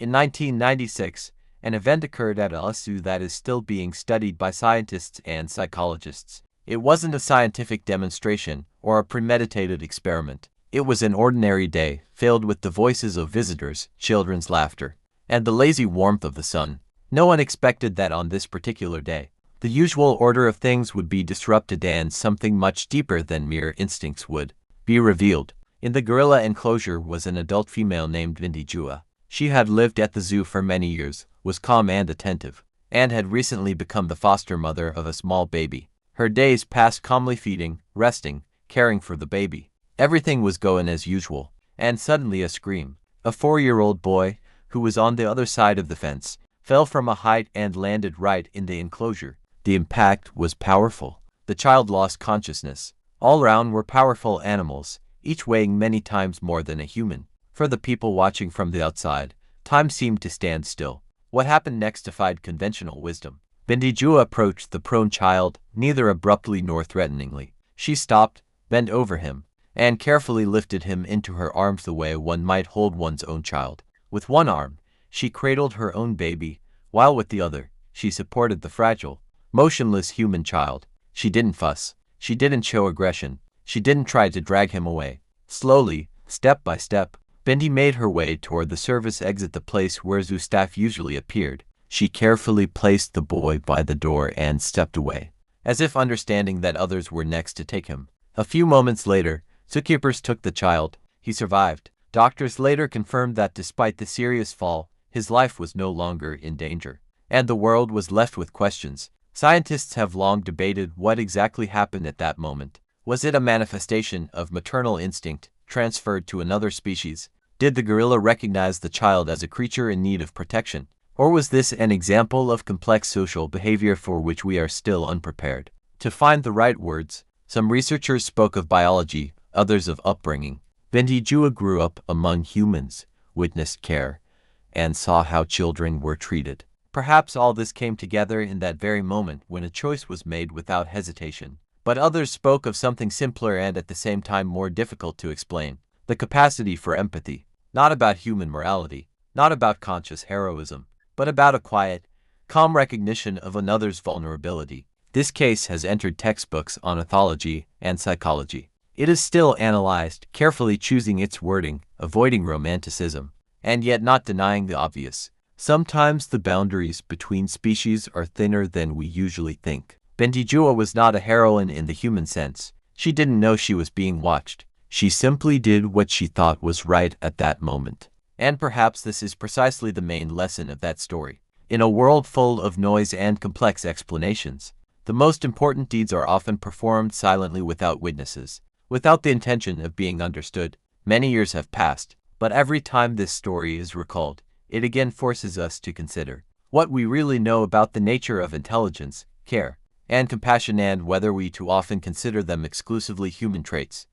In 1996, an event occurred at a zoo that is still being studied by scientists and psychologists. It wasn't a scientific demonstration or a premeditated experiment. It was an ordinary day, filled with the voices of visitors, children's laughter, and the lazy warmth of the sun. No one expected that on this particular day, the usual order of things would be disrupted and something much deeper than mere instincts would be revealed. In the gorilla enclosure was an adult female named Bindi Jua. She had lived at the zoo for many years, was calm and attentive, and had recently become the foster mother of a small baby. Her days passed calmly feeding, resting, caring for the baby. Everything was going as usual, and suddenly a scream. A 4-year-old boy, who was on the other side of the fence, fell from a height and landed right in the enclosure. The impact was powerful. The child lost consciousness. All around were powerful animals, each weighing many times more than a human. For the people watching from the outside, time seemed to stand still. What happened next defied conventional wisdom. Bindi Jua approached the prone child, neither abruptly nor threateningly. She stopped, bent over him, and carefully lifted him into her arms the way one might hold one's own child. With one arm, she cradled her own baby, while with the other, she supported the fragile, motionless human child. She didn't fuss. She didn't show aggression. She didn't try to drag him away. Slowly, step by step, Bindi made her way toward the service exit, the place where zoo staff usually appeared. She carefully placed the boy by the door and stepped away, as if understanding that others were next to take him. A few moments later, zookeepers took the child. He survived. Doctors later confirmed that despite the serious fall, his life was no longer in danger. And the world was left with questions. Scientists have long debated what exactly happened at that moment. Was it a manifestation of maternal instinct transferred to another species? Did the gorilla recognize the child as a creature in need of protection? Or was this an example of complex social behavior for which we are still unprepared? To find the right words, some researchers spoke of biology, others of upbringing. Bindi Jua grew up among humans, witnessed care, and saw how children were treated. Perhaps all this came together in that very moment when a choice was made without hesitation. But others spoke of something simpler and at the same time more difficult to explain: the capacity for empathy. Not about human morality, not about conscious heroism, but about a quiet, calm recognition of another's vulnerability. This case has entered textbooks on ethology and psychology. It is still analyzed, carefully choosing its wording, avoiding romanticism, and yet not denying the obvious. Sometimes the boundaries between species are thinner than we usually think. Bindi Jua was not a heroine in the human sense. She didn't know she was being watched. She simply did what she thought was right at that moment. And perhaps this is precisely the main lesson of that story. In a world full of noise and complex explanations, the most important deeds are often performed silently without witnesses, without the intention of being understood. Many years have passed, but every time this story is recalled, it again forces us to consider what we really know about the nature of intelligence, care, and compassion, and whether we too often consider them exclusively human traits.